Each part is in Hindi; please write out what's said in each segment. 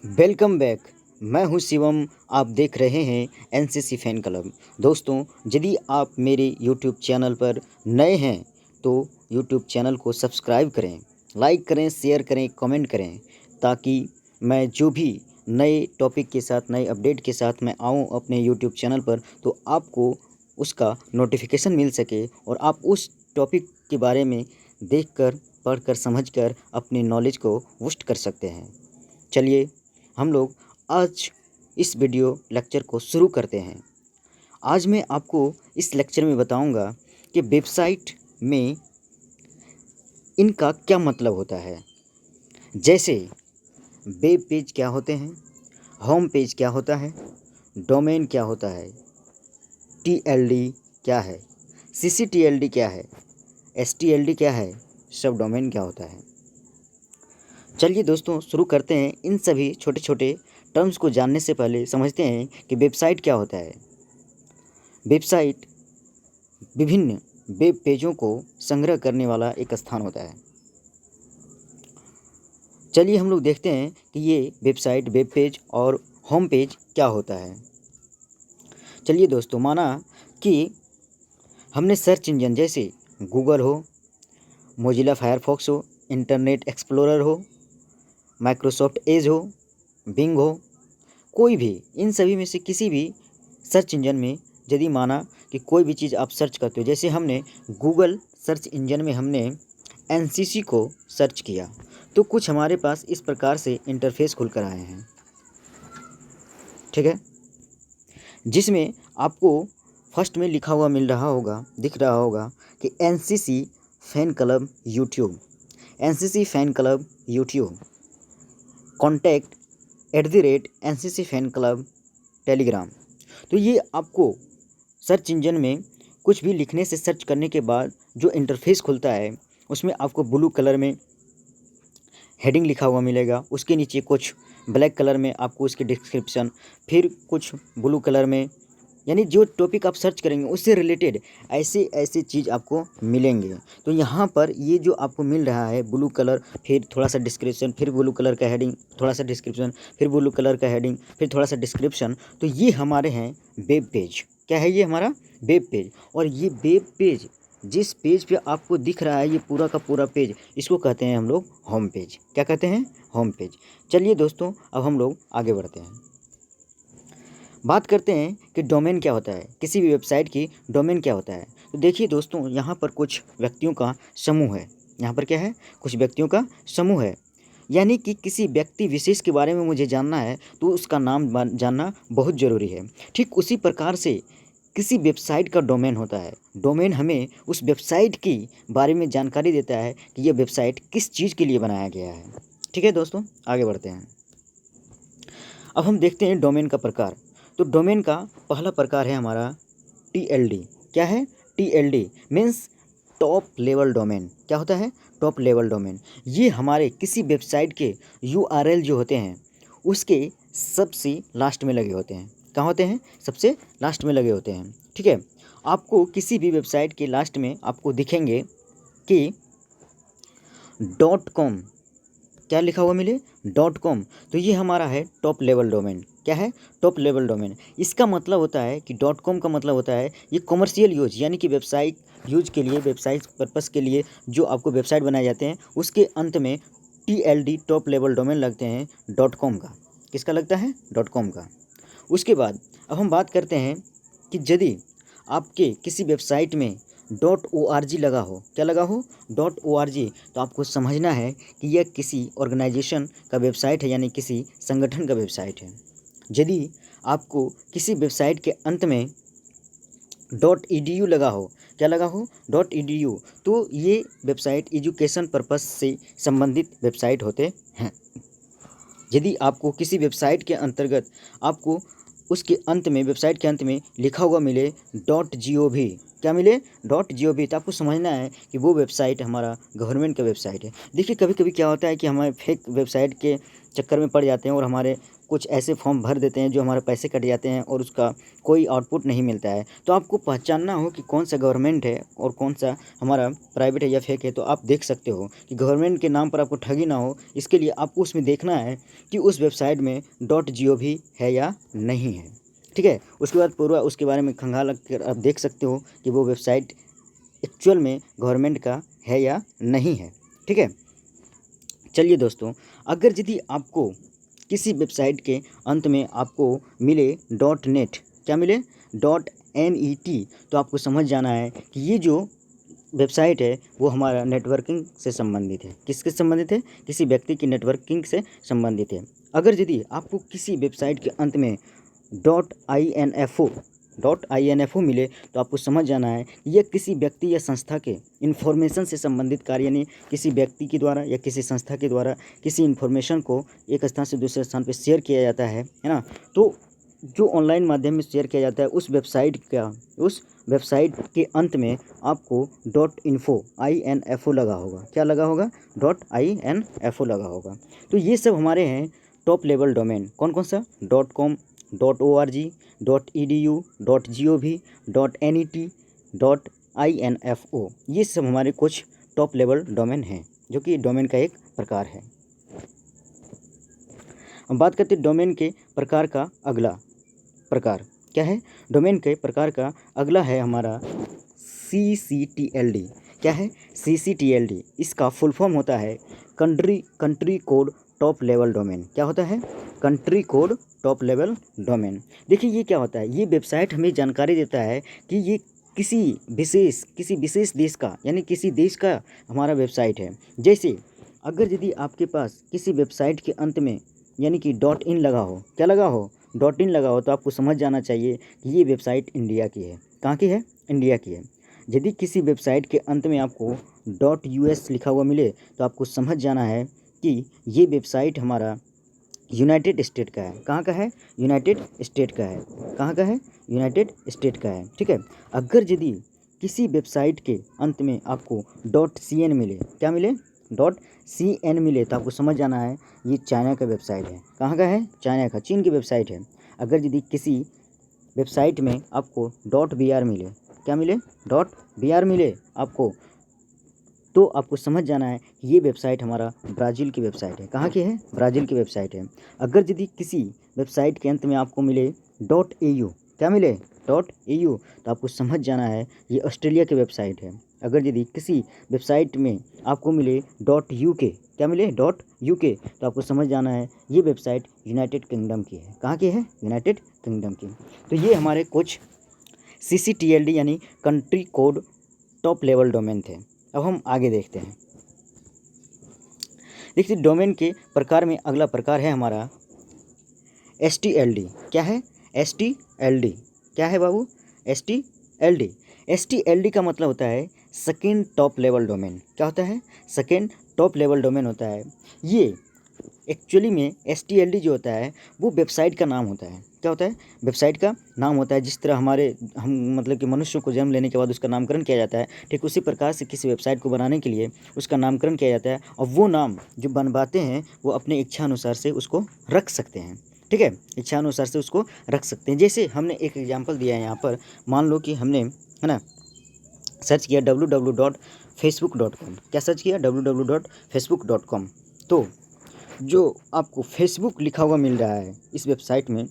Welcome back. मैं हूं शिवम। आप देख रहे हैं एनसीसी फैन क्लब। दोस्तों, यदि आप मेरे यूट्यूब चैनल पर नए हैं तो यूट्यूब चैनल को सब्सक्राइब करें, लाइक करें, शेयर करें, कमेंट करें, ताकि मैं जो भी नए टॉपिक के साथ, नए अपडेट के साथ मैं आऊं अपने यूट्यूब चैनल पर तो आपको उसका नोटिफिकेशन मिल सके और आप उस टॉपिक के बारे में देखकर, पढ़कर, समझकर अपनी नॉलेज को बूस्ट कर सकते हैं। चलिए हम लोग आज इस वीडियो लेक्चर को शुरू करते हैं। आज मैं आपको इस लेक्चर में बताऊंगा कि वेबसाइट में इनका क्या मतलब होता है। जैसे वेब पेज क्या होते हैं, होम पेज क्या होता है, डोमेन क्या होता है, टीएलडी क्या है, सीसीटीएलडी क्या है, एसटीएलडी क्या है, सब डोमेन क्या होता है। चलिए दोस्तों शुरू करते हैं। इन सभी छोटे छोटे टर्म्स को जानने से पहले समझते हैं कि वेबसाइट क्या होता है। वेबसाइट विभिन्न वेब पेजों को संग्रह करने वाला एक स्थान होता है। चलिए हम लोग देखते हैं कि ये वेबसाइट, वेब पेज और होम पेज क्या होता है। चलिए दोस्तों, माना कि हमने सर्च इंजन जैसे गूगल हो, मोजिला फायरफॉक्स हो, इंटरनेट एक्सप्लोरर हो, माइक्रोसॉफ्ट एज हो, बिंग हो, कोई भी इन सभी में से किसी भी सर्च इंजन में यदि माना कि कोई भी चीज़ आप सर्च करते हो, जैसे हमने गूगल सर्च इंजन में हमने एनसीसी को सर्च किया तो कुछ हमारे पास इस प्रकार से इंटरफेस खुल कर आए हैं, ठीक है, जिसमें आपको फर्स्ट में लिखा हुआ मिल रहा होगा, दिख रहा होगा कि NCC fan club YouTube, NCC fan club YouTube, contact @NCC fan club Telegram. तो ये आपको सर्च इंजन में कुछ भी लिखने से सर्च करने के बाद जो इंटरफेस खुलता है उसमें आपको ब्लू कलर में हेडिंग लिखा हुआ मिलेगा, उसके नीचे कुछ ब्लैक कलर में आपको उसकी डिस्क्रिप्शन, फिर कुछ ब्लू कलर में, यानी जो टॉपिक आप सर्च करेंगे उससे रिलेटेड ऐसे ऐसे चीज़ आपको मिलेंगे। तो यहाँ पर ये जो आपको मिल रहा है ब्लू कलर, फिर थोड़ा सा डिस्क्रिप्शन, फिर ब्लू कलर का हेडिंग, थोड़ा सा डिस्क्रिप्शन, फिर ब्लू कलर का हेडिंग, फिर थोड़ा सा डिस्क्रिप्शन, तो ये हमारे हैं वेब पेज। क्या है ये हमारा वेब पेज। और ये वेब पेज जिस पेज पे आपको दिख रहा है, ये पूरा का पूरा पेज, इसको कहते हैं हम लोग होम पेज। क्या कहते हैं? Home page. चलिए दोस्तों, अब हम लोग आगे बढ़ते हैं, बात करते हैं कि डोमेन क्या होता है, किसी भी वेबसाइट की डोमेन क्या होता है। तो देखिए दोस्तों, यहाँ पर कुछ व्यक्तियों का समूह है। यहाँ पर क्या है? कुछ व्यक्तियों का समूह है, यानी कि किसी व्यक्ति विशेष के बारे में मुझे जानना है तो उसका नाम जानना बहुत ज़रूरी है। ठीक उसी प्रकार से किसी वेबसाइट का डोमेन होता है। डोमेन हमें उस वेबसाइट की बारे में जानकारी देता है कि यह वेबसाइट किस चीज़ के लिए बनाया गया है। ठीक है दोस्तों, आगे बढ़ते हैं। अब हम देखते हैं डोमेन का प्रकार। तो डोमेन का पहला प्रकार है हमारा टीएलडी। क्या है? TLD means top level domain. क्या होता है? Top level domain. ये हमारे किसी वेबसाइट के यूआरएल जो होते हैं उसके सबसे लास्ट में लगे होते हैं। कहाँ होते हैं? सबसे लास्ट में लगे होते हैं। ठीक है, आपको किसी भी वेबसाइट के लास्ट में आपको दिखेंगे कि .com, क्या लिखा हुआ मिले? .com। तो ये हमारा है टॉप लेवल डोमेन। क्या है? Top level domain. इसका मतलब होता है कि .com का मतलब होता है ये कमर्शियल यूज, यानी कि वेबसाइट यूज के लिए, वेबसाइट पर्पस के लिए जो आपको वेबसाइट बनाए जाते हैं उसके अंत में TLD टॉप लेवल डोमेन लगते हैं .com का। किसका लगता है? .com का। उसके बाद अब हम बात करते हैं कि यदि आपके किसी वेबसाइट में .org लगा हो, क्या लगा हो? .org, तो आपको समझना है कि यह किसी ऑर्गेनाइजेशन का वेबसाइट है, यानी किसी संगठन का वेबसाइट है। यदि आपको किसी वेबसाइट के अंत में .edu लगा हो, क्या लगा हो? .edu, तो ये वेबसाइट एजुकेशन पर्पस से संबंधित वेबसाइट होते हैं। यदि आपको किसी वेबसाइट के अंतर्गत आपको उसके अंत में, वेबसाइट के अंत में लिखा हुआ मिले .gov, क्या मिले? .gov, तो आपको समझना है कि वो वेबसाइट हमारा गवर्नमेंट का वेबसाइट है। देखिए कभी कभी क्या होता है कि हमारे फेक वेबसाइट के चक्कर में पड़ जाते हैं और हमारे कुछ ऐसे फॉर्म भर देते हैं जो हमारे पैसे कट जाते हैं और उसका कोई आउटपुट नहीं मिलता है। तो आपको पहचानना हो कि कौन सा गवर्नमेंट है और कौन सा हमारा प्राइवेट है या फेक है, तो आप देख सकते हो कि गवर्नमेंट के नाम पर आपको ठगी ना हो, इसके लिए आपको उसमें देखना है कि उस वेबसाइट में .gov है या नहीं है। ठीक है, उसके बाद पूरा उसके बारे में खंगाल कर आप देख सकते हो कि वो वेबसाइट एक्चुअल में गवर्नमेंट का है या नहीं है। ठीक है, चलिए दोस्तों, अगर यदि आपको किसी वेबसाइट के अंत में आपको मिले .net, क्या मिले .net, तो आपको समझ जाना है कि ये जो वेबसाइट है वो हमारा नेटवर्किंग से संबंधित है। किसके संबंधित है? किसी व्यक्ति की नेटवर्किंग से संबंधित है। अगर यदि आपको किसी वेबसाइट के अंत में .info मिले तो आपको समझ जाना है कि यह किसी व्यक्ति या संस्था के इन्फॉर्मेशन से संबंधित कार्य, यानी किसी व्यक्ति के द्वारा या किसी संस्था के द्वारा किसी इन्फॉर्मेशन को एक स्थान से दूसरे स्थान पर शेयर किया जाता है ना। तो जो ऑनलाइन माध्यम में शेयर किया जाता है उस वेबसाइट के अंत में आपको .info लगा होगा। क्या लगा होगा? .info लगा होगा। तो ये सब हमारे हैं टॉप लेवल डोमेन। कौन कौन सा? .com, .org, .edu, .gov, .net, .info, ये सब हमारे कुछ टॉप लेवल डोमेन हैं जो कि डोमेन का एक प्रकार है। हम बात करते हैं डोमेन के प्रकार का अगला प्रकार क्या है? डोमेन के प्रकार का अगला है हमारा CCTLD। क्या है? CCTLD, इसका फुल फॉर्म होता है country code top level domain. क्या होता है? Country code top level domain. देखिए ये क्या होता है, ये वेबसाइट हमें जानकारी देता है कि ये किसी विशेष देश का, यानी किसी देश का हमारा वेबसाइट है। जैसे अगर यदि आपके पास किसी वेबसाइट के अंत में यानी कि .in लगा हो, क्या लगा हो? .in लगा हो, तो आपको समझ जाना चाहिए कि ये वेबसाइट इंडिया की है। कहाँ की है? इंडिया की है। यदि किसी वेबसाइट के अंत में आपको .us लिखा हुआ मिले तो आपको समझ जाना है कि ये वेबसाइट हमारा यूनाइटेड स्टेट का है। कहाँ का है? यूनाइटेड स्टेट का है। कहाँ का है? यूनाइटेड स्टेट का है। ठीक है, अगर यदि किसी वेबसाइट के अंत में आपको .cn मिले, क्या मिले? .cn मिले, तो आपको समझ जाना है ये चाइना का वेबसाइट है। कहाँ का है? चाइना का, चीन की वेबसाइट है। अगर यदि किसी वेबसाइट में आपको .br मिले, क्या मिले? .br मिले आपको, तो आपको समझ जाना है कि ये वेबसाइट हमारा ब्राज़ील की वेबसाइट है। कहाँ की है? ब्राज़ील की वेबसाइट है। अगर यदि किसी वेबसाइट के अंत में आपको मिले .au, क्या मिले? .au, तो आपको समझ जाना है ये ऑस्ट्रेलिया की वेबसाइट है। अगर यदि किसी वेबसाइट में आपको मिले .uk, क्या मिले? .uk, तो आपको समझ जाना है ये वेबसाइट यूनाइटेड किंगडम की है। कहाँ की है? यूनाइटेड किंगडम की। तो ये हमारे कुछ CCTLD यानी country code top level domain थे। अब हम आगे देखते हैं। देखिए डोमेन के प्रकार में अगला प्रकार है हमारा STLD। क्या है? STLD क्या है बाबू? STLD का मतलब होता है सेकेंड टॉप लेवल डोमेन। क्या होता है? सेकेंड टॉप लेवल डोमेन होता है। ये एक्चुअली में STLD जो होता है वो वेबसाइट का नाम होता है। क्या होता है? वेबसाइट का नाम होता है। जिस तरह हम मतलब कि मनुष्य को जन्म लेने के बाद उसका नामकरण किया जाता है, ठीक उसी प्रकार से किसी वेबसाइट को बनाने के लिए उसका नामकरण किया जाता है, और वो नाम जो बनवाते हैं वो अपने इच्छा अनुसार से उसको रख सकते हैं। ठीक है, इच्छा अनुसार से उसको रख सकते हैं। जैसे हमने एक एग्जाम्पल दिया है यहाँ पर, मान लो कि हमने, है ना, सर्च किया www.facebook.com। क्या सर्च किया? www.facebook.com। तो जो आपको फेसबुक लिखा हुआ मिल रहा है इस वेबसाइट में,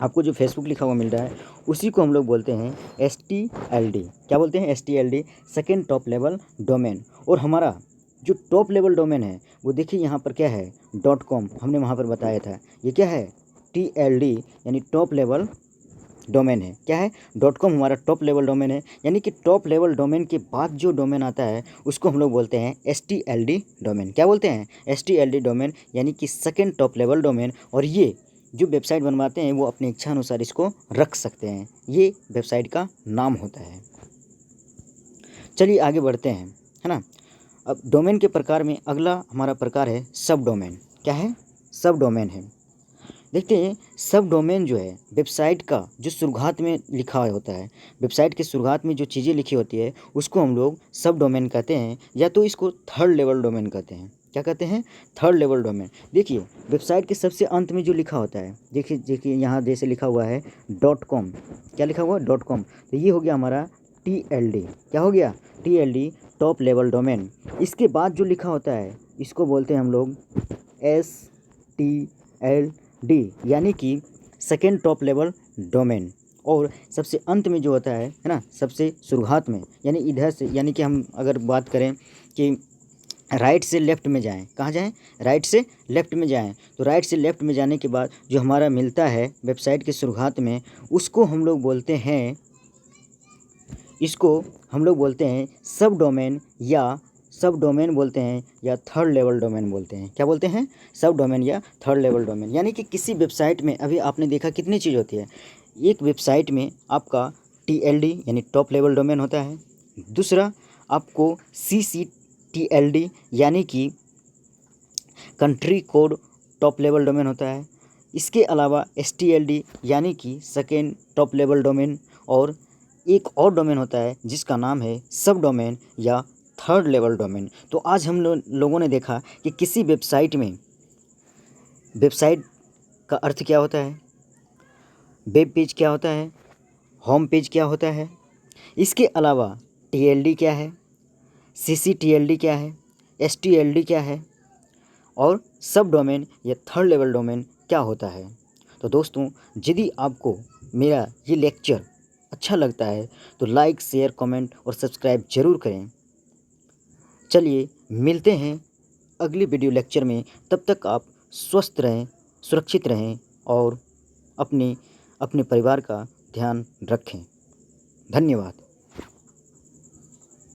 आपको जो फेसबुक लिखा हुआ मिल रहा है उसी को हम लोग बोलते हैं STLD। क्या बोलते हैं? STLD, second top level domain. और हमारा जो टॉप लेवल डोमेन है वो देखिए यहाँ पर क्या है? .com, हमने वहाँ पर बताया था। ये क्या है? TLD यानी टॉप लेवल डोमेन है। क्या है? .com हमारा टॉप लेवल डोमेन है। यानी कि टॉप लेवल डोमेन के बाद जो डोमेन आता है उसको हम लोग बोलते हैं STLD डोमेन। क्या बोलते हैं? STLD डोमेन, यानी कि सेकेंड टॉप लेवल डोमेन। और ये जो वेबसाइट बनवाते हैं वो अपनी इच्छा अनुसार इसको रख सकते हैं। ये वेबसाइट का नाम होता है। चलिए आगे बढ़ते हैं, है ना। अब डोमेन के प्रकार में अगला हमारा प्रकार है सब डोमेन। क्या है? सब डोमेन है। देखते हैं, सब डोमेन जो है वेबसाइट का जो शुरुआत में लिखा होता है, वेबसाइट के शुरुआत में जो चीज़ें लिखी होती है उसको हम लोग सब डोमेन कहते हैं, या तो इसको थर्ड लेवल डोमेन कहते हैं। क्या कहते हैं, थर्ड लेवल डोमेन। देखिए वेबसाइट के सबसे अंत में जो लिखा होता है, देखिए यहाँ जैसे लिखा हुआ है .com, क्या लिखा हुआ है .com, तो ये हो गया हमारा TLD। क्या हो गया, TLD, टॉप लेवल डोमेन। इसके बाद जो लिखा होता है इसको बोलते हैं हम लोग STLD, यानी कि सेकेंड टॉप लेवल डोमेन। और सबसे अंत में जो होता है ना, सबसे शुरुआत में, यानी इधर से, यानी कि हम अगर बात करें कि राइट से लेफ़्ट में जाएं, कहाँ जाएं, राइट से लेफ़्ट में जाएं, तो राइट से लेफ़्ट में जाने के बाद जो हमारा मिलता है वेबसाइट की शुरुआत में, उसको हम लोग बोलते हैं, इसको हम लोग बोलते हैं सब डोमेन, या सब डोमेन बोलते हैं, या थर्ड लेवल डोमेन बोलते हैं। क्या बोलते हैं, सब डोमेन या थर्ड लेवल डोमेन। यानी कि किसी वेबसाइट में अभी आपने देखा कितनी चीज़ होती है, एक वेबसाइट में आपका TLD यानी टॉप लेवल डोमेन होता है, दूसरा आपको CCTLD यानी कि country code top level domain होता है, इसके अलावा STLD यानी कि सेकेंड टॉप लेवल डोमेन, और एक और डोमेन होता है जिसका नाम है सब डोमेन या थर्ड लेवल डोमेन। तो आज हम लोगों ने देखा कि किसी वेबसाइट में, वेबसाइट का अर्थ क्या होता है, वेब पेज क्या होता है, होम पेज क्या होता है, इसके अलावा TLD क्या है, CCTLD क्या है, STLD क्या है, और सब डोमेन या थर्ड लेवल डोमेन क्या होता है। तो दोस्तों, यदि आपको मेरा ये लेक्चर अच्छा लगता है तो लाइक, शेयर, कमेंट और सब्सक्राइब ज़रूर करें। चलिए मिलते हैं अगली वीडियो लेक्चर में, तब तक आप स्वस्थ रहें, सुरक्षित रहें और अपने परिवार का ध्यान रखें। धन्यवाद।